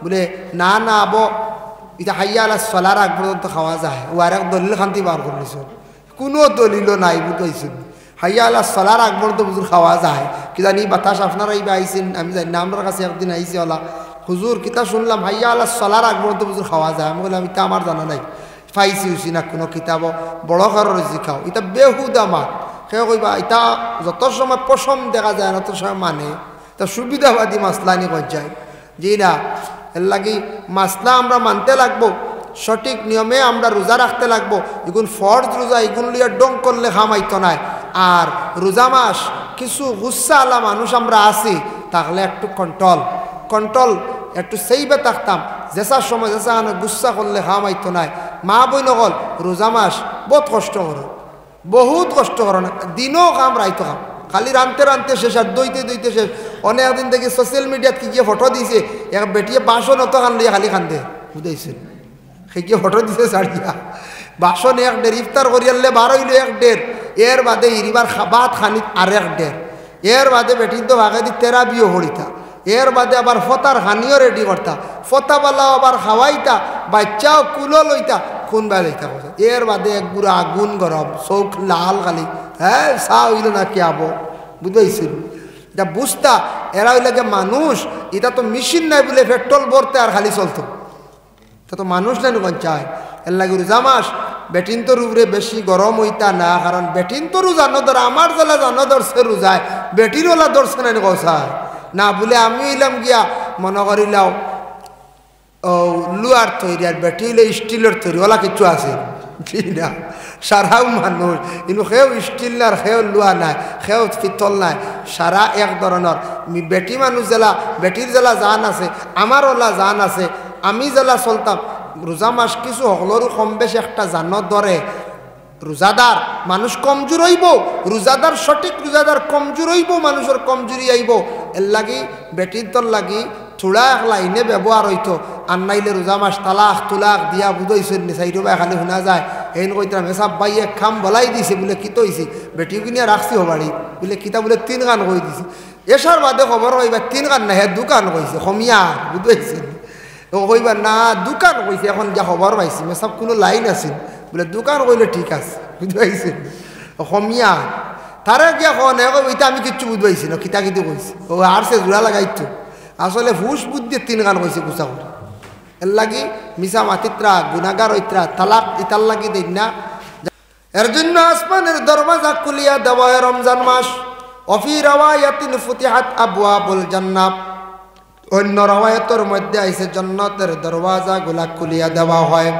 বলে না না আবো এটা হাইয়া আলা সলার আগ পর্যন্ত খাওয়া যায় ও আর এক দলিল খান্তি বার করলিস কোনো দলিলও নাই বুঝাইছেন হাইয়া আলা সলার আগ পর্যন্ত বুঝুর খাওয়া যায় কি জানি বাতাস আপনারা এইবা আইসেন আমি জানি না আপনার কাছে একদিন আইসি ওলা হুজুর কিতা শুনলাম হাইয়া আলা সলার আগ পর্যন্ত বুঝুর খাওয়া যায় আমি বললাম এটা আমার জানা নাই পাইছি উচি না কোনো কিতাব বড় কারোর জিখাও এটা বেহুদা মাত সে কইবা এটা যত সময় পশম দেখা যায় তত সময় মানে তা সুবিধাবাদী মাসলানি পর্যায়ে জি না এর লাগি মাসলা আমরা মানতে লাগবো সঠিক নিয়মে আমরা রোজা রাখতে লাগবো এগুন ফরজ রোজা এগুন লিয়া ডং করলে খামাইতো নাই আর রোজা মাস কিছু গুসা আলা মানুষ আমরা আছি তাহলে একটু কন্ট্রোল একটু সেইবে থাকতাম যেসার সময় যেসা গুসা করলে খামাইতো নাই মা বই নকল রোজা মাস বহুত কষ্ট করো না দিনও কাম রাইতো কাম খালি রানতে শেষ আর দইতে শেষ অনেকদিন দেখি সোশ্যাল মিডিয়াত কি গিয়ে ফটো দিছে এক বেটিয়ে বাসন অত খান লিয়ে খালি খান্দে বুঝাইছেন সেই গিয়ে ফটো দিছে সারিয়া বাসন 1 ডের ইফতার করিয়ালে 12 হইল 1 ডের এর বাদে ইরিবার খাবাত খানিত আর 1 ডের এর বাদে বেটিন তো ভাগে দি তেরা বিয়ে হরিতা এর বাদে আবার ফতার হানিও রেডি করতা ফতাবালাও আবার খাওয়াইতা বাচ্চাও কুলো লইতা কোন বেলা লইতা কথা এর বাদে এক বুড়া আগুন গরম চৌক লাল খালি হ্যাঁ চা হইল না কি আবো বুঝাইছিল এটা বুঝতা এরা হইলে মানুষ এটা তো মেশিন নাই বলে পেট্রোল ভরতে আর খালি চলতো এটা তো মানুষ নাই কোন চায় এর লাগে রোজা মাস বেটিন তো রুবরে বেশি গরম হইতা না কারণ বেটিন তো রোজা নদর আমার জেলা জানো ধরছে রোজায় বেটির ওলা ধরছে না কষায় না বলে আমি হইলাম গিয়া মনে করিলাও ও লুয়ার তৈরি আর বেটি হইলে স্টিলের তৈরি ওলা কিছু আছে ঠিক না সারাও মানুষ কিন্তু সেও স্টিল না সেও লুয়া নাই সেও পিতল নাই সারা এক ধরনের বেটি মানুষ জেলা বেটির জেলা জান আছে আমার ওলা জান আছে আমি জেলা চলতাম রোজা মাস কিছু সকলেরও কম বেশি একটা জানত ধরে রোজাদার মানুষ কমজোর হইব রোজাদার সঠিক রোজাদার কমজোর হইব মানুষের কমজোরি আইব এর লাগি বেটির তোর লাগি থোড়া এক লাইনে ব্যবহার হইতো আর নাইলে রোজা মাস তালাক তুলাক দিয়া বুঝাইছেন নি সাইড বাই খালি শোনা যায় এই কইতাম হেসাব বাই এক খাম বলাই দিছে বলে কিতো হয়েছি বেটিও কিনিয়া রাখছি হবাড়ি বলে কিতা বলে 3 গান কই দিছি এসার বাদে খবর হইবা 3 গান না হে 2 গান কইছে কমিয়া বুঝাইছেন ও কইবা না 2 গান কইছে এখন যা খবর পাইছি মেসাব কোনো লাইন আছিল বলে 2 গান কইলে ঠিক আছে বুঝাইছেন কমিয়া তারা গিয়া কনে ওইটা আমি কিচ্ছু বুঝবাইছি না কিতা কিতো কইছি ও আর সে জোড়া লাগাইতো আসলে হুশ বুদ্ধি 3 গান কইছে গুছা করে এর লাগি মিসা মাতিত্রা গুনাগার হইত্রা তালাক ইতার লাগি দেই না এর জন্য আসমানের দরওয়াজা খুলিয়া দেওয়া হয় রমজান মাস অফি রাওয়ায়াতিন ফুতিহাত আবওয়াবুল জান্নাত অন্য রাওয়ায়াতের মধ্যে আইছে জান্নাতের দরওয়াজা গুলা খুলিয়া দেওয়া হয়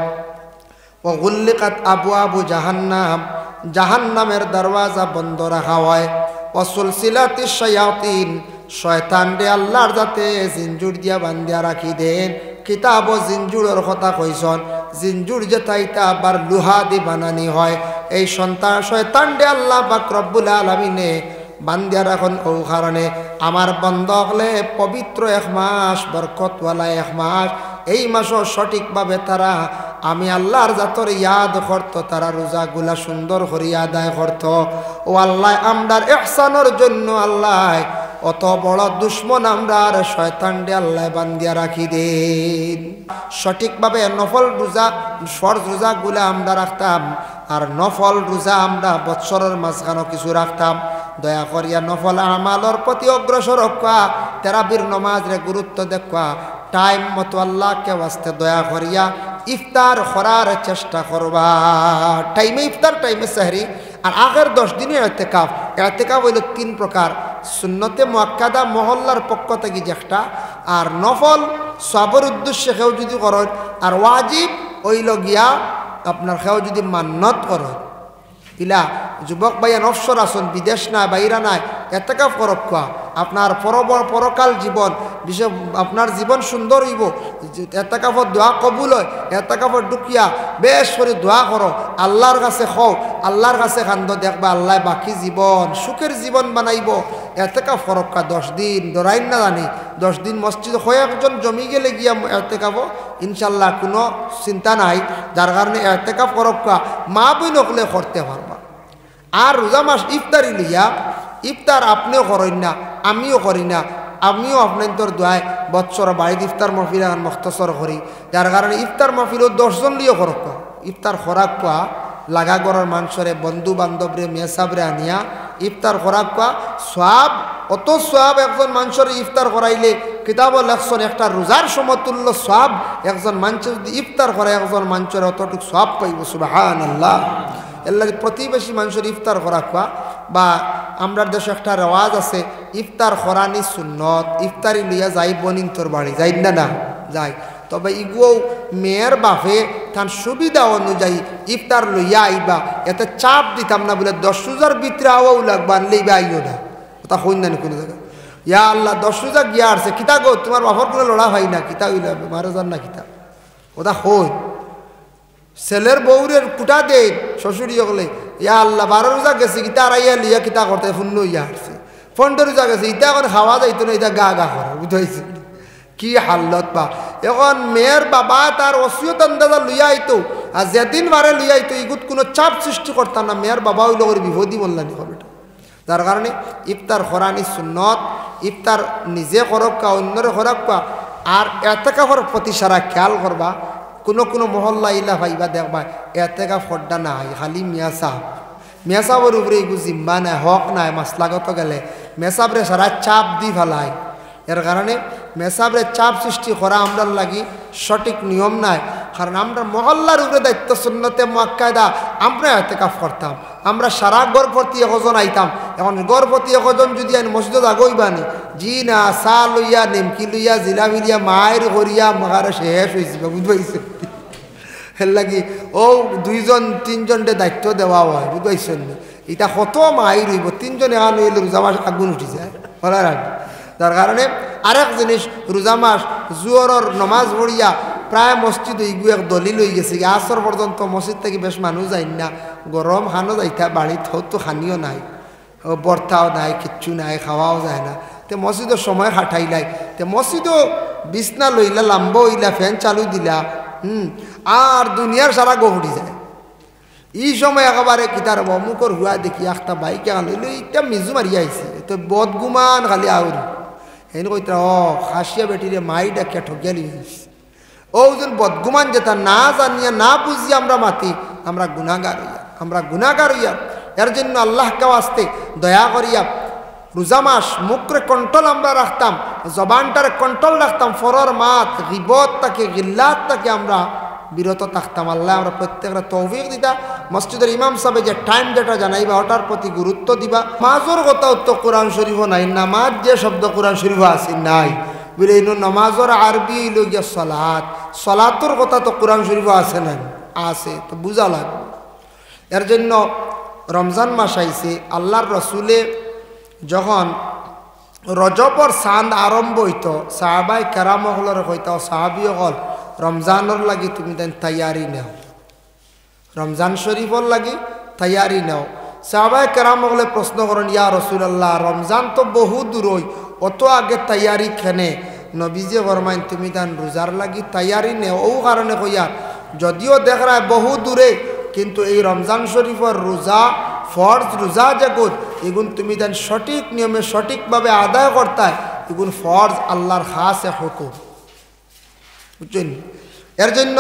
ও গুল্লিকাত আবওয়াবু জাহান্নাম জাহান্নামের দরওয়াজা বন্ধ রাখা হয় ও সুলসিলাতিশ শায়াতিন শয়তান রে আল্লাহর যাতে জিনজুর দিয়া বান্ধিয়া রাখি দেন কিতাব ও জিনজুরের কথা কইছন জিনজুর যেটা এটা আবার লোহা দি বানানি হয় এই শয়তান রে আল্লাহ পাক রব্বুল আলামিনে বান্ধিয়া রাখুন ও কারণে আমার বন্ধ হলে পবিত্র 1 মাস বরকতওয়ালা 1 মাস এই মাসও সঠিকভাবে তারা আমি আল্লাহর জাতর ইয়াদ করতো তারা রোজাগুলা সুন্দর করিয়া আদায় করতো ও আল্লাহ আমরার ইহসানের জন্য আল্লাহ অত বড় দুশ্মন আমরা আর শয়তান রে আল্লাহ বান্ধিয়া রাখি দেন সঠিকভাবে নফল রোজা ফরজ রোজাগুলা আমরা রাখতাম আর নফল রোজা আমরা বৎসরের মাঝখানে কিছু রাখতাম দয়া করিয়া নফল আমালর প্রতি অগ্রসর হওয়া তারাবির নামাজরে গুরুত্ব দেখা টাইম মতো আল্লাহকে ওয়াস্তে দয়া করিয়া ইফতার করার চেষ্টা করবা টাইমে ইফতার টাইমে সাহরি আর আগের 10 দিনের ইতিকাফ হইল 3 প্রকার সুন্নতে মুআক্কাদা মহল্লার পক্ষ থেকে যেটা আর নফল সবর উদ্দেশ্যে কেউ যদি করেন আর ওয়াজিব হইল গিয়া আপনার কেউ যদি মান্নত করেন ইলা যুবক ভাইয়া নফসর আসন বিদেশ না বাইরা নাই ইতিকাফ করক কোয়া আপনার পরকাল জীবন বিশেষ আপনার জীবন সুন্দর হইব ইতিকাফত দোয়া কবুল হয় ইতিকাফত ঢুকিয়া বেশ করে দোয়া করো আল্লাহর কাছে খাও আল্লাহর কাছে কান্দ দেখবা আল্লাহ বাকি জীবন সুখের জীবন বানাইব ইতিকাফ করক 10 দিন ধরাইন না জানি 10 দিন মসজিদ কয়েকজন জমি গেলে গিয়া ইতিকাফ ইনশাআল্লাহ কোনো চিন্তা নাই যার কারণে ইতিকাফ করক মা বই নকলে করতে পারবা আর রোজা মাস ইফতারি লিয়া ইফতার আপনিও করেন না আমিও করি না আমিও আপনার দোয়ায় বৎসর বাড়িতে ইফতার মাহফিল এখন মখতসর করি, যার কারণে ইফতার মাহফিলও 10 জন লিও খরক ইফতার খোরাক কোয়া লাগা গড়ের মানুষরে বন্ধু বান্ধবরে মেসাবরে আনিয়া ইফতার খোরাক কোয়া সব অত সব একজন মানুষের ইফতার করাইলে কিতাব লেখছেন একটা রোজার সমতুল্য সব একজন মানুষের যদি ইফতার করায় একজন মানুষের অতটুকু সব পাইব সুবহানাল্লাহ। এর লাগে প্রতিবেশী মানুষের ইফতার খোরাক কোয়া বা আমরা দেশে একটা রেওয়াজ আছে ইফতার খরানি সুন্নত, ইফতারি লইয়া যাই বনিন তোর বাড়ি যাই না না যাই, তবে ইগুও মেয়ের বাপে তার সুবিধা অনুযায়ী ইফতার লইয়া আইবা, এতে চাপ দিতাম না বলে 10 রোজার ভিতরে আওয়াও লাগবা আনলেইবা আইও না, ওটা হইন না কোনো জায়গায় ইয়া আল্লাহ 10 রোজা গিয়া আসছে কিতা গো তোমার বাপর কোনো লড়া হয় না কিতা হইল মারো যান না কিতা, ওটা হই ছেলের বউরের কুটা দে শ্বশুরি হলে ইয়া আল্লাহ 12 রোজা গেছে কিতা আর ইয়া লিয়া কিতা করতে শূন্য ইয়া আসছে 15 রোজা গেছে ইটা এখন খাওয়া যাইতো না, এটা গা গা করে বুঝাইছে কি হাল্লত বা। এখন মেয়ের বাবা তার ওসিয়ত আন্দাজা লইয়া আইতো আর যেদিন বারে লইয়া আইতো ইগুত কোনো চাপ সৃষ্টি করতাম না, মেয়ের বাবা হইল করে বিপদই বললানি হবে, যার কারণে ইফতার খরানি সুন্নত, ইফতার নিজে করক কা অন্যরে করক কা, আর এতেকাফর প্রতি সারা খেয়াল করবা। কোনো মহল্লা ইলা ভাইবা দেখবা এতেকাফ ফড্ডা নাই, খালি মিয়া সাহেবের উপরে এগু জিম্বা নাই, হক নাই, মাসলাগত গেলে মেসাবরে সারা চাপ দি ফেলায়। এর কারণে মেসাবরে চাপ সৃষ্টি করা আমরা লাগি সঠিক নিয়ম নাই, কারণ আমরা মহল্লার উপরে দায়িত্ব সুন্নতে মুআক্কাদা আমরা এতেকাফ করতাম, আমরা সারা গড়পতি একজন আইতাম। এখন গড়পতি একজন যদি আইন মসজিদ আগইবানি জি না চা লইয়া নেমকি লইয়া জিলাপি লইয়া মায়ের করিয়া মাগারে শেষ হয়েছে বুঝবাইছে, এর লাগি ও 2 জন 3 জনকে দায়িত্ব দেওয়া হয় বুঝবাইছেন, এটা কত মায়ের হইব 3 জন এখন হইলে রোজা মাস আগুন উঠি যায় বলার আগে। যার কারণে আরেক জিনিস রোজা মাস জোহরের নমাজ পড়িয়া প্রায় মসজিদ ইগু এক দলিল হয়ে গেছে, আসর পর্যন্ত মসজিদ থেকে বেশ মানুষ যাই না, গরম খানো যাইতা বাড়িতে তো খানিও নাই, বর্তাও নাই, কিচ্ছু নাই, খাওয়াও যায় না, তে মসজিদের সময় খাটাইলাই, তে মসজিদও বিছনা লইলা লাম্ব হইলা ফ্যান চালু দিলা আর দুনিয়ার সারা গহড়ি যায়। এই সময় একেবারে কিতার অমুকর হুয়া দেখি একটা বাইক আনলো এটা মিজু মারি আইছে, তো বদগুমান খালি আউরি হেন কইতা খাসিয়া বেটিরে মাই ডাকিয়া ঠকিয়ালি হয়েছে, ও যেন বদগুমান যেটা না জানিয়া না বুঝিয়া আমরা মাতি, আমরা গুনাহগার হইয়া। এর জন্য আল্লাহকে আসতে দয়া করিয়া রোজা মাস মুখরে কন্ট্রোল আমরা রাখতাম, জবানটারে কন্ট্রোল রাখতাম, ফরর মাত গিবত তাকে গিল্লাত তাকে আমরা বিরত থাকতাম। আল্লাহ আমরা প্রত্যেকটা তৌফিক দিতা। মসজিদের ইমাম সাহেব যে টাইম যেটা জানাইবা ওটার প্রতি গুরুত্ব দিবা। নামাজের কথা তো কোরআন শরীফ নাই, নামাজ যে শব্দ কোরআন শরীফ আছে নাই বলে এই নামাজের আরবি হইল গিয়া সলাত, সলাতর কথা তো কোরআন শরীফ আছে না, আছে তো বুঝা লাগবে। এর জন্য রমজান মাস আইছে, আল্লাহর রসুলে যখন রজবর চাঁদ আরম্ভ হইত সাহাবাই কেরাম হলর হইত সাহাবি হল রমজানের লাগি তুমি দেন তৈয়ারি নেও, রমজান শরীফর লাগি তৈয়ারি নেও। সাহাবাই কেরাম হলে প্রশ্ন করেন ইয়া রসুল্লাহ রমজান তো বহু দূরই, অত আগে তৈয়ারি খেনে? নবীজি ফরমাইন তুমি দেন রোজার লাগি তৈয়ারি নেও। ও কারণে কইয়া যদিও দেখ রায় বহু দূরে, কিন্তু এই রমজান শরীফর রোজা ফরজ রোজা যেগুন এগুন তুমি দেন সঠিক নিয়মে সঠিকভাবে আদায় করতায়, এগুন ফরজ আল্লাহর খাস হুকুম বুঝছেন। এর জন্য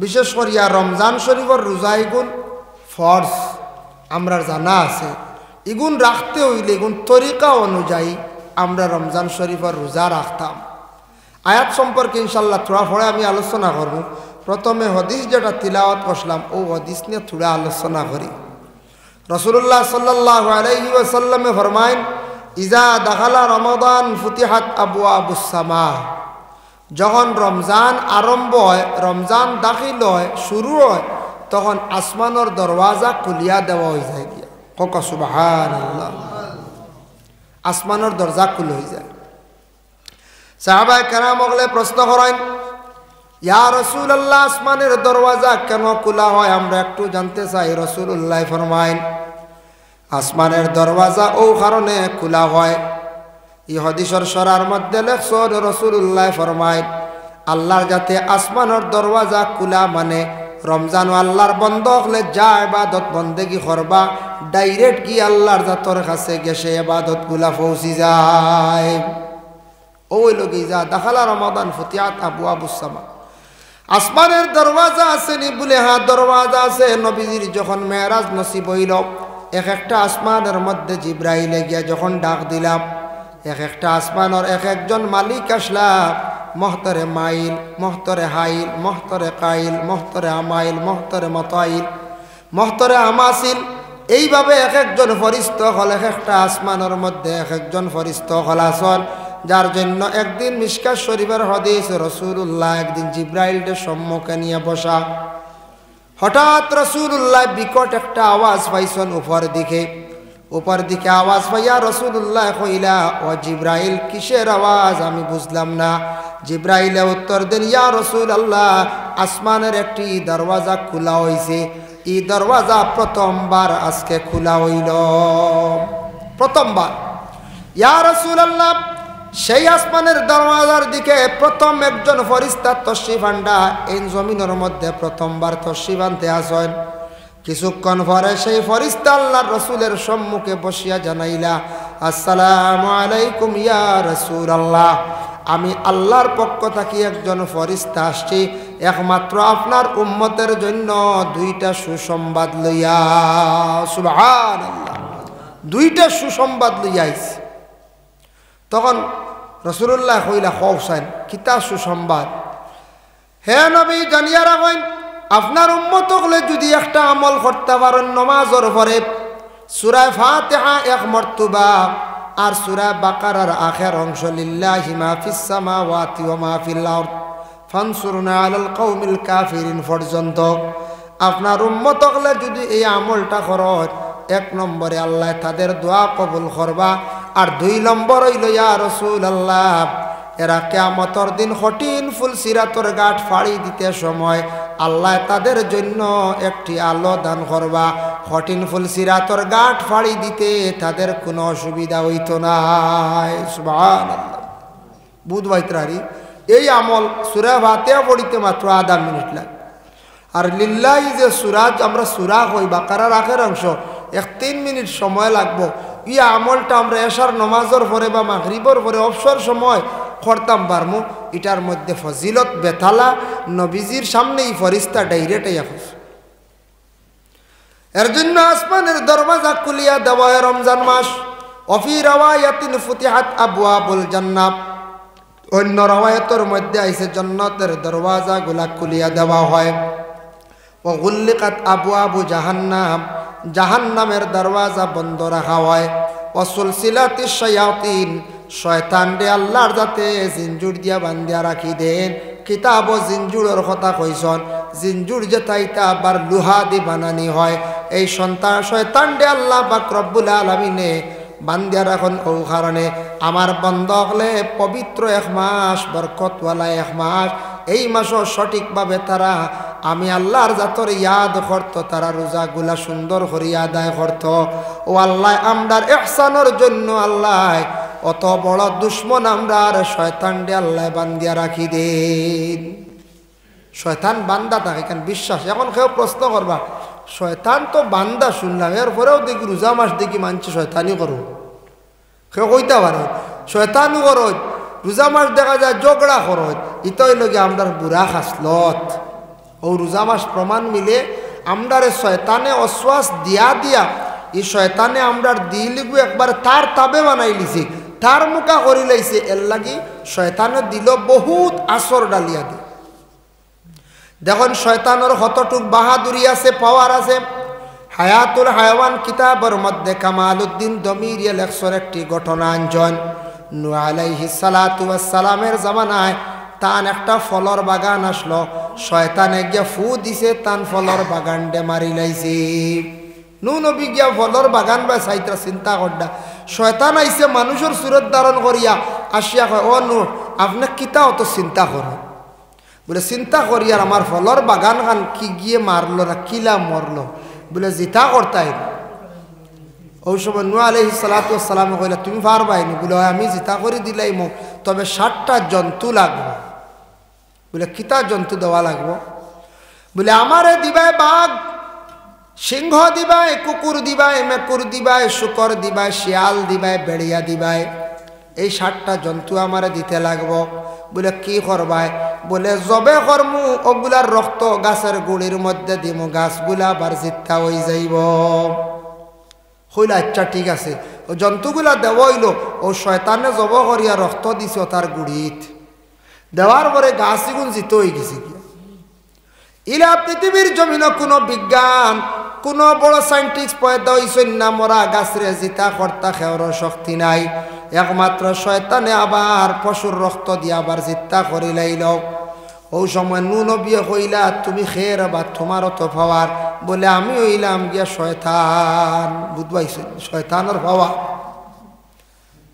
বিশেষ করিয়া রমজান শরীফর রোজা এগুন ফরজ আমরা জানা আছে, এগুন রাখতে হইলে এগুন তরিকা অনুযায়ী আমরা রমজান শরীফর রোজা রাখতাম। আয়াত সম্পর্কে ইনশাল্লাহ থোড়া পরে আমি আলোচনা করব। প্রথমে হদিস যেটা তিলাওয়াত করলাম ও হদিস নিয়ে থোড়া আলোচনা করি। রাসূলুল্লাহ সাল্লাল্লাহু আলাইহি ওয়াসাল্লামে ফরমায়েন ইজা দাখালা রমাদান ফুতিহাত আবওয়াবুস সামা, যখন রমজান আরম্ভ হয়, রমজান দাখিল হয়, শুরু হয়, তখন আসমানের দরওয়াজা খুলিয়া দেওয়া হয়ে যায়। কক সুবহানাল্লাহ, আসমানের দরজা খুলে হয়ে যায়। সাহাবায়ে কেরাম ওগলে প্রশ্ন করেন ইয়া রাসূলুল্লাহ আসমানের দরওয়াজা কেন খোলা হয় আমরা একটু জানতে চাই। রাসূলুল্লাহ ফরমায়েন আসমানের দরওয়াজা ও কারণে খোলা হয়। এই হাদিসের সরার মধ্যে লেখছেন রাসূলুল্লাহ ফরমায়েন আল্লাহর যাতে আসমানের দরওয়াজা খোলা মানে রমজান আল্লাহর বন্ধ হলে যা ইবাদত বন্দেগি করবা ডাইরেক্ট কি আল্লাহর জাতর কাছে গেছে ইবাদত গুলা পৌঁছি যায়। ওই লোক যা দাখালা রমাদান ফুতিয়াত আবু আবুসামা আসমানের দরওয়াজা আছে নি বলে হ্যাঁ দরওয়াজা আছে। নবীজির যখন মেরাজ নসিব হইল এক একটা আসমানের মধ্যে জিব্রাইলে গিয়া যখন ডাক দিলাম এক একটা আসমানের এক একজন মালিক আসলা মহতরে মাইল মহতরে হাইল মহতরে কাইল মহতরে আমাইল মহতরে মতাইল মহতরে আমাসিল এইভাবে এক একজন ফরিস্তা হল এক একটা আসমানের মধ্যে এক একজন ফরিস্তা হল আসন। যার জন্য একদিন মিশকাত শরীফের হাদিস রাসূলুল্লাহ একদিন জিব্রাইলের সম্মুখে নিয়ে বসা। হঠাৎ রাসূলুল্লাহ বিকট একটা আওয়াজ পাইছেন উপর দিকে আওয়াজ পাইয়া রাসূলুল্লাহ কইলা ও জিব্রাইল কিসের আওয়াজ আমি বুঝলাম না। জিব্রাইলে উত্তর দেন ইয়া রাসূলুল্লাহ আসমানের একটি দরওয়াজা খোলা হইছে, এই দরওয়াজা প্রথমবার আজকে খোলা হইল, প্রথমবার। ইয়া রাসূলুল্লাহ সেই আসমানের দরওয়াজার দিকে প্রথম একজন ফরিস্তা তশরিফ আনডা এই জমিনের মধ্যে প্রথমবার তশরিফ আনতে আসেন। কিছুক্ষণ পরে সেই ফরিস্তা আল্লাহর রসুলের সম্মুখে বসিয়া জানাইলা আসসালামু আলাইকুম ইয়া রাসূলুল্লাহ, আমি আল্লাহর পক্ষ থেকে একজন ফরিস্তা আসছি একমাত্র আপনার উম্মতের জন্য দুইটা সুসংবাদ লইয়া। সুবহানাল্লাহ, দুইটা সুসংবাদ লইয়া আইছি। তখন রাসূলুল্লাহ কইলা হোসেন কিতা সুসংবাদ? হে নবী জানিয়া রাখেন আপনার উম্মত হলে যদি একটা আমল করতে পারেন নামাজের পরে সূরা ফাতিহা এক মর্তবা আর সূরা বাকারার আখের অংশ লিল্লাহি মা ফিস সামাওয়াতি ওয়া মা ফিল আরদ ফানসুরনা আলাল কওমিল কাফিরিন পর্যন্ত আপনার উম্মত হলে যদি এই আমলটা করেন এক নম্বরে আল্লাহ তাদের দোয়া কবুল করবা। আর দুই নম্বর হইল ইয়া রাসূলুল্লাহ এরা কিয়ামতের দিন কঠিন ফুল সিরাতর ঘাট ফাড়ি দিতে সময় আল্লাহ তাদের জন্য একটি আলো দান করবা। কঠিন ফুল সিরাতর ঘাট ফাড়ি দিতে তাদের কোনো অসুবিধা হইত না। সুবহানাল্লাহ, বুধ বাইত্রারি এই আমল সূরা ফাতিহা পড়িতে মাত্র আধা মিনিট লাগে। আর লিল্লাহি যে সূরা আমরা সূরা কই বাকারার আখের অংশ 1-3 মিনিট সময় লাগবো। ই আমলটা আমরা এশার নামাজের পরে বা মাগরিবের পরে অবসর সময় করতাম পারমু। এটার মধ্যে ফজিলত বেতালা নবীজির সামনেই ফরিস্তা ডাইরেক্ট আইয়াস। এর জন্য আসমানের দরওয়াজা খুলিয়া দেওয়া হয় রমজান মাস। অফি রাওয়ায়াতিন ফুতিহাত আবওয়াবুল জান্নাত, অন্য রাওয়ায়াতের মধ্যে আইছে জান্নাতের দরওয়াজাগুলা খুলিয়া দেওয়া হয়। ওয়া গুল্লিকাত আবওয়াবু জাহান্নাম, জাহান্নামের দরওয়াজা বন্ধ রাখা হয়। ওয়া সুলসিলাতিশ শায়াতিন, শয়তান রে আল্লাহর যাতে জিনজুর দিয়া বান্ধিয়া রাখি দেন। কিতাব ও জিনজুরের কথা কইছন, জিনজুর যেটা ইটা আবার লোহা দি বানানি হয়। এই শয়তান রে আল্লাহ পাক রব্বুল আলামিনে বান্ধিয়া রাখুন। ও কারণে আমার বন্ধ হলে পবিত্র এক মাস, বরকতওয়ালা এক মাস, এই মাসও সঠিকভাবে তারা আমি আল্লাহর জাতর ইয়াদ করতো, তারা রোজাগুলা সুন্দর করিয়া আদায় করত। ও আল্লাহ আমরার ইহসানের জন্য আল্লাহ অত বড় দুশ্মন আমরা আর শয়তান রে আল্লাহ বান্ধিয়া রাখি দেন। শয়তান বান্দা থাকে কেন বিশ্বাস। এখন কেউ প্রশ্ন করবা শয়তান তো বান্দা শুনলাম, এরপরেও দেখি রোজা মাস দেখি মানছে শয়তানি করো। কেউ কইতে পারো শয়তানও করো, রোজা মাস দেখা যায় ঝগড়া করো। ইতই লগে আমরার বুড়া খাসলত। ও রোজা মাস প্রমাণ মিলে আমরারে শয়তানে অশ্বাস দিয়া দিয়া এই শয়তানে আমরার দিলগু একবার তার তাবে বানাই লিছে, তার মুখা করি লাইছে। এর লাগি শয়তানে দিল বহুত আসর ডালিয়া দি। দেখুন শয়তানের কতটুক বাহাদুরি আছে, পাওয়ার আছে। হায়াতুল হায়াওয়ান কিতাবের মধ্যে কামালউদ্দিন দমিরিয়া লেখসর একটি ঘটনা আনজন। নূহ আলাইহিস সালাতু ওয়াস সালামের জামানায় তান একটা ফলর বাগান আসলো, শয়তানে গিয়া ফু দিছে, তান ফলর বাগান ডে মারি লাইছে। নূহ নবী গিয়া ফলর বাগান বা সাইত্রা চিন্তা করডা, শয়তান আইছে মানুষের সুরত ধারণ করিয়া আসিয়া কয় ও নূহ আপনি কিতা অত চিন্তা করেন? বলে চিন্তা করি আর আমার ফলর বাগান খান কি গিয়ে মারলো না কিলা মরলো? বলে জিতা করতাই। ওই সময় নূহ আলাইহিস সালাতু ওয়াস সালাম কইলা তুমি পারবাইনি? বলে আমি জিতা করে দিলাইম, তবে 60টা জন্তু লাগবে। বলে কিতা জন্তু দেওয়া লাগবো? বলে আমারে দিবাই বাঘ, সিংহ দিবাই, কুকুর দিবাই, মেকুর দিবাই, শুকর দিবাই, শিয়াল দিবাই, বেড়িয়া দিবাই। এই 60টা জন্তু আমারে দিতে লাগবো। বলে কি করবাই? বলে জবে করমু ওগুলার রক্ত গাছের গুড়ির মধ্যে দিমু, গাছগুলা আবার জিত্তা হয়ে যাইব। হইল আচ্ছা ঠিক আছে। ও জন্তুগুলা দেওয়া হইল, ও শয়তানে জব করিয়া রক্ত দিছ তার গুড়িত, দেওয়ার পরে গাছ গুণ জিত হয়ে গেছে। ইলা পৃথিবীর জমিন কোনো বিজ্ঞান, কোনো বড় সাইন্টিস্ট পয়দা হইছেন না মরা গাছরে জিতা কর্তা খেওর শক্তি নাই। একমাত্র শয়তানে আবার পশুর রক্ত দিয়ে আবার জিত্তা করি লাইল। ও সময় নূ নবী কইলা তুমি খের বা তোমারও তো পাওয়ার। বলে আমি হইলাম গিয়া শয়তান। বুঝবাইছেন শয়তানের পাওয়ার।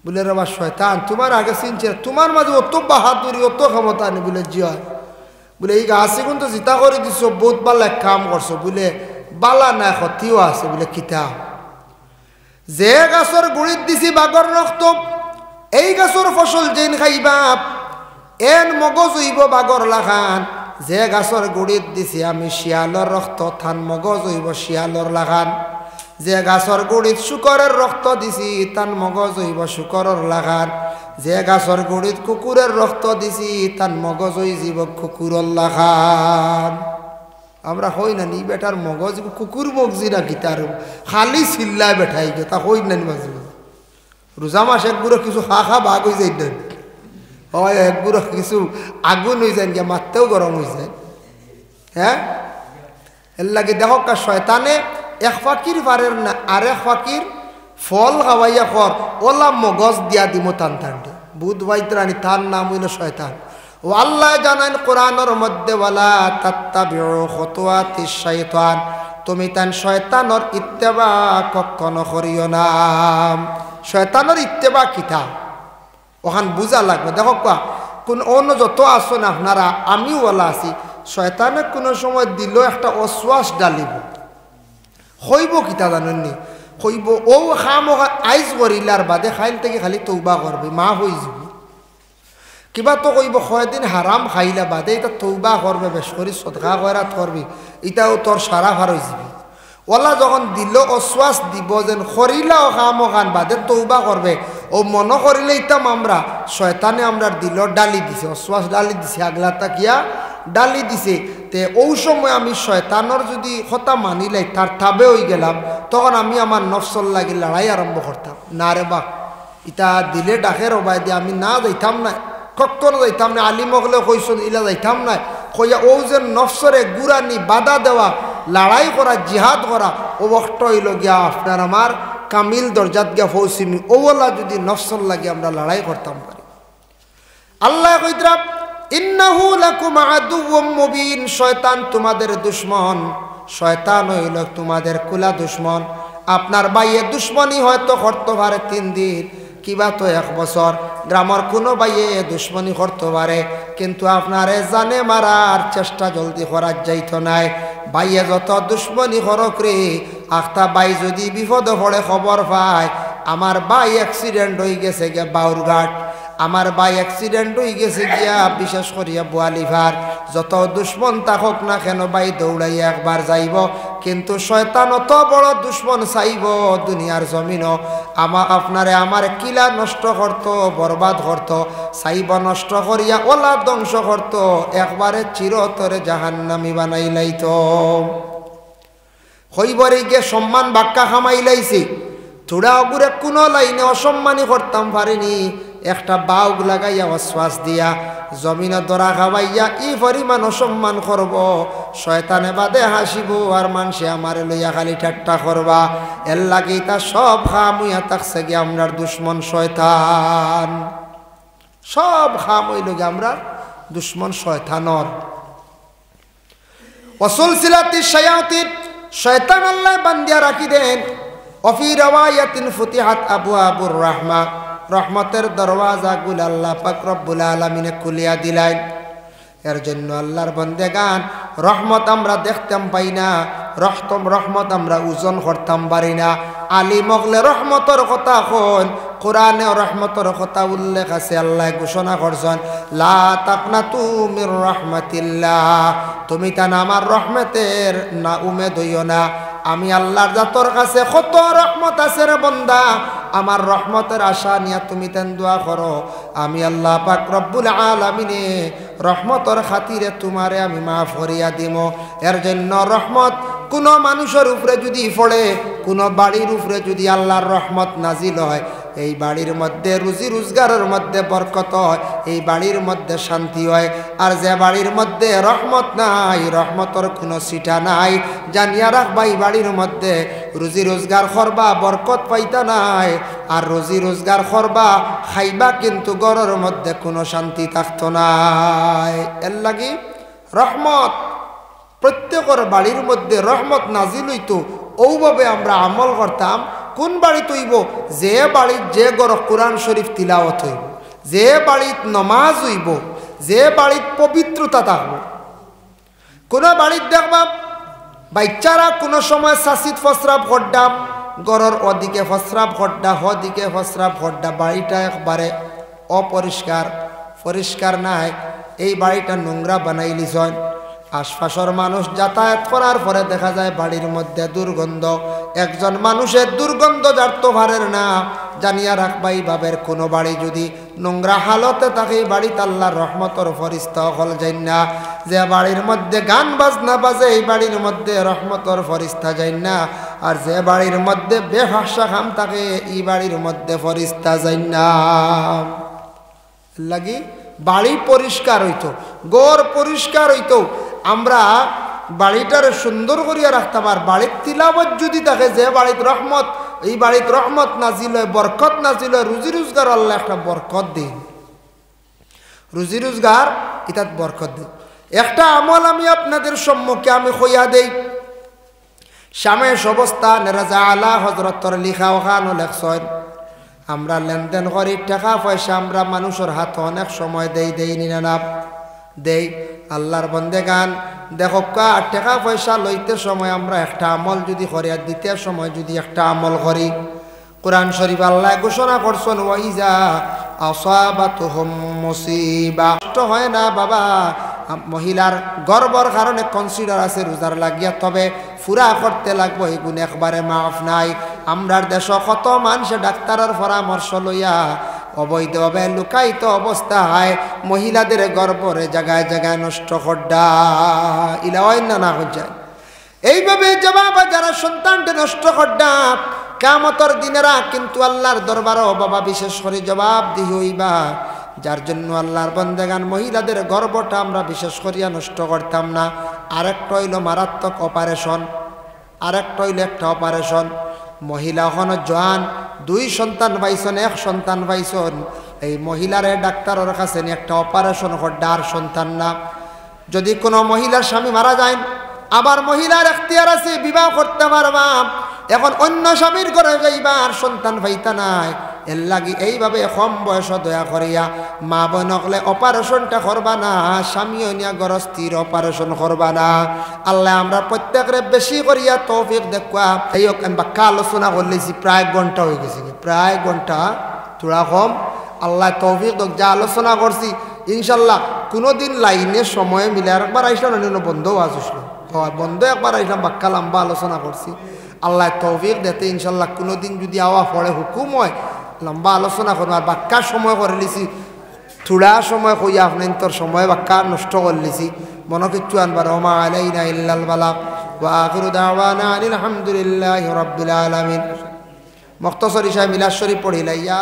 বলে রে বা শয়তান তোমার আগে চিনছে, তোমার মাঝে অত বাহাদুরি অত ক্ষমতা নেই। বলে জি হয়। বলে এই গাছে কিন্তু জিতা করে দিছ, বহুত ভালো এক কাম করছো। বলে বালা না ক্ষতিও আছে। বলে কিতা? যে গাছের গুড়িত দিছি বাগর রক্ত, এই গাছের ফসল যেন খাইবা এন মগজ হইব বাগর লাখান। যে গাছের গুড়িত দিছি আমি শিয়ালর রক্ত, থান মগজ হইব শিয়ালর লাখান। যে গাছের গুড়িত শুকরের রক্ত দিছি তান মগজ হইব শুকরের লাখান। যে গাছের গুড়িত কুকুরের রক্ত দিছি তান মগজ হই যাব কুকুরের লাখান। আমরা হই না নি বেটার মগজ কুকুর মগজিরা গীতার খালি চিল্লায় বেঠাই গে তা হই না মাঝে মাঝে। রোজা মাস একগুলো কিছু খা খা ভাগ হয়ে যাই দেন, হয় একগুলো কিছু আগুন হয়ে যায় গিয়ে মারতেও গরম হয়ে যায়। হ্যাঁ এর লাগে দেখো শয়তানে এক ফাঁকির পারের না আর এক ফাঁকির ফল খাওয়াইয়া কর ওলা মগজ দিয়া দিম টান টানটে বুধ বাইত্রানি, তার নাম হইল শয়তান। ও আল্লাহ জানান কোরআনের মধ্যে ওয়ালা তাত্তাবিউ খুতুওয়াতিশ শাইতান, তুমি তান শয়তানের ইত্তেবা কখনো করিও না। শয়তানের ইত্তেবা কিতা ওখান বুঝা লাগবে। দেখো কোন অন্য যত আসো না আপনারা, আমিও ওলা আছি। শয়তানে কোনো সময় দিল একটা অশ্বাস ডালিব, হইব কিতা জানেননি? হইব ও খাম আইজ করিলার বাদে খাইল থেকে খালি তৌবা করবে, মা হয়ে যাবে। কিবা তো কইব কয়দিন হারাম খাইলা বাদে এটা তৌবা করবে, বেশ করে সদকা করাত করবি, এটাও তোর সারা ভার হয়ে যাবে। ওলা যখন দিল অশ্বাস দিব যেন করিলাও খাম খান বাদে তৌবা করবে, ও মনে করিলে ইতাম আমরা শয়তানে আমরা দিল ডালি দিছে, অশ্বাস ডালি দিছে, আগলা তাকিয়া ডালি দিছে। তে ওই সময় আমি শয়তানোর যদি কথা মানিলাই তার তাবে হয়ে গেলাম, তখন আমি আমার নফসল লাগি লড়াই আরম্ভ করতাম। না রে বা ইটা দিলে ডাকে রবাই দিয়ে আমি না যাইতাম না, কখনো যাইতাম না। আলিম হলে কইসন ইলা যাইতাম না, কইয়া ও যে নফসরে গুড়ানি বাধা দেওয়া, লড়াই করা, জিহাদ করা, ও বক্ত হইল গিয়া আপনার আমার কামিল দরজাত গিয়া ফৌসিমি। ওলা যদি নফসল লাগে আমরা লড়াই করতাম পারি। আল্লাহ কইতরা ইন্নাহু লাকুম আদুউম মুবিন, শয়তান তোমাদের দুশমন। শয়তান হইল তোমাদের কুলা দুশমন। আপনার বাইয়ে দুশ্মনী হয়তো করতে পারে 3 দিন, কিবা তো 1 বছর। গ্রামের কোনো বাইয়ে দুশ্মনী করতে পারে, কিন্তু আপনারে জানে মারার চেষ্টা জলদি করার যাইতো নাই। বাইয়ে যত দুশ্মনী করক রে, আখতা বাই যদি বিপদে পড়ে খবর পায় আমার বাই অ্যাক্সিডেন্ট হয়ে গেছে গিয়া বাউরঘাট, আমার ভাই অ্যাক্সিডেন্ট হয়ে গেছে গিয়া বিশেষ করিয়া বোয়ালিভার, যত দুশ্মন থাকুক না কেন ভাই দৌড়াইয়া একবার যাইব। কিন্তু শয়তান অত বড় দুশ্মন চাইব দুনিয়ার জমিন আপনারে আমার কিলা নষ্ট করত, বরবাদ করত, চাইব নষ্ট করিয়া ওলা ধ্বংস করত, একবারে চিরতরে জাহান্নামী বানাই লাইত। হইবরে গিয়ে সম্মান বাক্কা খামাই লাইছি, থোড়া অগুরে কোনো লাইনে অসম্মানী করতাম পারিনি। একটা বাউগ লাগাইয়া অশ্বাস দিয়া জমিনে দরা খাওয়াইয়া ই পরিমাণ অসম্মান করব, শয়তানে বাদে হাসিব আর মানুষে আমারে লইয়া খালি ঠাট্টা করবা। এর লাগে তা সব খামুইয়া থাকছে গিয়ে আমরার দুশ্মন শয়তান, সব খাম হইল গিয়ে আমরা দুশ্মন শয়তানর। ওয়াসুলসিলাতিশ শায়াতিন, শয়তান আল্লাহ বান্দিয়া রাখি দেন। অফি রাওয়ায়াতিন ফুতিহাত আবওয়াবুর রাহমা, রহমতের দরওয়াজাগুলো আল্লাহ পাক রব্বুল আলামিনে খুলিয়া দিলেন। এর জন্য আল্লাহর বান্দেগান রহমত আমরা দেখতাম পাই না, রহমত আমরা ওজন করতাম পারি না। আলী মগলে রহমতের কথা কোন, কোরআনে রহমতের কথা উল্লেখ আছে। আল্লাহ ঘোষণা করছেন লা তাকনাতু মির রাহমাতিল্লাহ, তুমি তা আমার রহমতের না উমেদ হইও না। আমি আল্লাহর জাতর কাছে কত রহমত আছে রে বন্দা, আমার রহমতের আশা নিয়ে তুমি তেন দোয়া করো, আমি আল্লাহ পাক রব্বুল আলামিনে রহমতের খাতিরে তোমারে আমি মাফ করিয়া দিব। এর জন্য রহমত কোনো মানুষের উপরে যদি পড়ে, কোনো বাড়ির উপরে যদি আল্লাহর রহমত নাজিল হয়, এই বাড়ির মধ্যে রুজি রোজগারের মধ্যে বরকত হয়, এই বাড়ির মধ্যে শান্তি হয়। আর যে বাড়ির মধ্যে রহমত নাই, রহমতের কোনো সিটা নাই, জানিয়া রাখবা এই বাড়ির মধ্যে রুজি রোজগার করবা বরকত পাইতা নাই, আর রুজি রোজগার করবা খাইবা কিন্তু ঘরের মধ্যে কোনো শান্তি থাকতো নাই। এর লাগি রহমত প্রত্যেকের বাড়ির মধ্যে রহমত নাজিল হইতো, ওইভাবে আমরা আমল করতাম। কোন বাড়িতে হইব? যে বাড়ির যে গর কোরআন শরীফ তিলাওয়াত হইব, যে বাড়িত নমাজ হইব, যে বাড়িত পবিত্রতা থাকব। কোন বাড়িত দেখবা বাচ্চারা কোনো সময় শাসিত ফসরাব খড্ডা, গরর ওদিকে ফসরাব খড্ডা, হদিকে ফসরাব খড্ডা, বাড়িটা একবারে অপরিষ্কার, পরিষ্কার নাই। এই বাড়িটা নোংরা বানাইলিস। আশপাশের মানুষ যাতায়াত করার পরে দেখা যায় বাড়ির মধ্যে দুর্গন্ধ। একজন মানুষের দুর্গন্ধ জারতো পারের না। জানিয়া রাখবা এইভাবে কোনো বাড়ি যদি নোংরা হালতে থাকে, এই বাড়িতে আল্লাহর রহমতর ফরিস্তা হল যাই না। যে বাড়ির মধ্যে গান বাজনা বাজে, এই বাড়ির মধ্যে রহমতর ফরিস্তা যাই না। আর যে বাড়ির মধ্যে বেহাসা খাম থাকে, এই বাড়ির মধ্যে ফরিস্তা যাই না। লাগি বাড়ি পরিষ্কার হইতো, ঘর পরিষ্কার হইতো, আমরা বাড়িটারে সুন্দর করিয়া রাখতাম। আর বাড়ির তিলাবত যদি থাকে, যে বাড়িতে রহমত, এই বাড়িতে রহমত নাজিল হয়, বরকত নাজিল হয়, রুজি রোজগার আল্লাহ একটা বরকত দিন, রুজি রোজগার ইতাত বরকত দিন। একটা আমল আমি আপনাদের সম্মুখে আমি কইয়া দেই। শামেশ অবস্থা নেরাজা আলা হজরতর লিখা ওখানো লেখছেন, আমরা লেনদেন করি টাকা পয়সা আমরা মানুষের হাত অনেক সময় দেই না দেই। আল্লাহর বন্দেগান দেখো কা টাকা পয়সা লইতে সময় আমরা একটা আমল যদি করি, আর দিতে সময় যদি একটা আমল করি, কোরআন শরীফ আল্লাহ ঘোষণা করছেন, ওয়াইজা আসাবাতুহুম মুসিবা, কষ্ট হয় না বাবা। মহিলার গর্বর কারণে কনসিডার আছে রোজার লাগিয়া, তবে ফুরা করতে লাগবো, এগুন একবারে মাফ নাই। আমরার দেশ কত মানুষে ডাক্তারের পরামর্শ লইয়া অবৈধভাবে লুকায়িত অবস্থায় মহিলাদের গর্বরে জায়গায় জায়গায় নষ্ট করডা, ইলা অন্য না যায়। এইভাবে বাবা যারা সন্তানকে নষ্ট করডা, কিয়ামতের দিনেরা কিন্তু আল্লাহর দরবারও বাবা বিশেষ করে জবাব দি হইবা। যার জন্য আল্লাহর বান্দাগান মহিলাদের গর্বটা আমরা বিশেষ করিয়া নষ্ট করতাম না। আরেকটা হইল মারাত্মক অপারেশন, আরেকটা হইল একটা অপারেশন। মহিলা হন জোয়ান, 2 সন্তান পাইছেন, 1 সন্তান পাইছেন, এই মহিলারে ডাক্তারের কাছে নিয়ে একটা অপারেশন করডা, আর সন্তান না। যদি কোনো মহিলার স্বামী মারা যায়, আবার মহিলার এখতিয়ার আছে বিবাহ করতে পারবা, এখন অন্য স্বামীর ঘরে যাইবা, আর সন্তান পাইতা নাই। এর লাগি এইভাবে কম বয়স দয়া করিয়া মা বোন হলে অপারেশনটা করবা না, স্বামীও নিয়া গরস্থির অপারেশন করবা না। আল্লাহ আমরা প্রত্যেকরে বেশি করিয়া তৌফিক দেখুয়া। এই আমি বাক্কা আলোচনা করলেছি, প্রায় ঘন্টা হয়ে গেছে, প্রায় ঘন্টা তোরা কম। আল্লাহ তৌফিক দেখ, যা আলোচনা করছি ইনশাল্লাহ কোনোদিন লাইনে সময় মিলে একবার আইসলাম, অন্য বন্ধও আসলো বন্ধ একবার আইসলাম, বাক্কা লম্বা আলোচনা করছি। আল্লাহ তৌফিক দিতে ইনশাল্লাহ কোনোদিন যদি আওয়া পড়ে হুকুম হয় লম্বা আলোচনা করবো। আর বাক্কা সময় করে লিছি, থোড়া সময় কইয়া আপনার তোর সময় বাক্কা নষ্ট করে লিছি, মনে কিচ্ছু আনবার। ওমা আলাইনা ইল্লাল বালাগ ওয়া আখিরু দাওয়ানা আনিল হামদুলিল্লাহি রাব্বিল আলামিন। মুখতাসর ইশা মিলাদ শরীফ পড়িলাইয়া।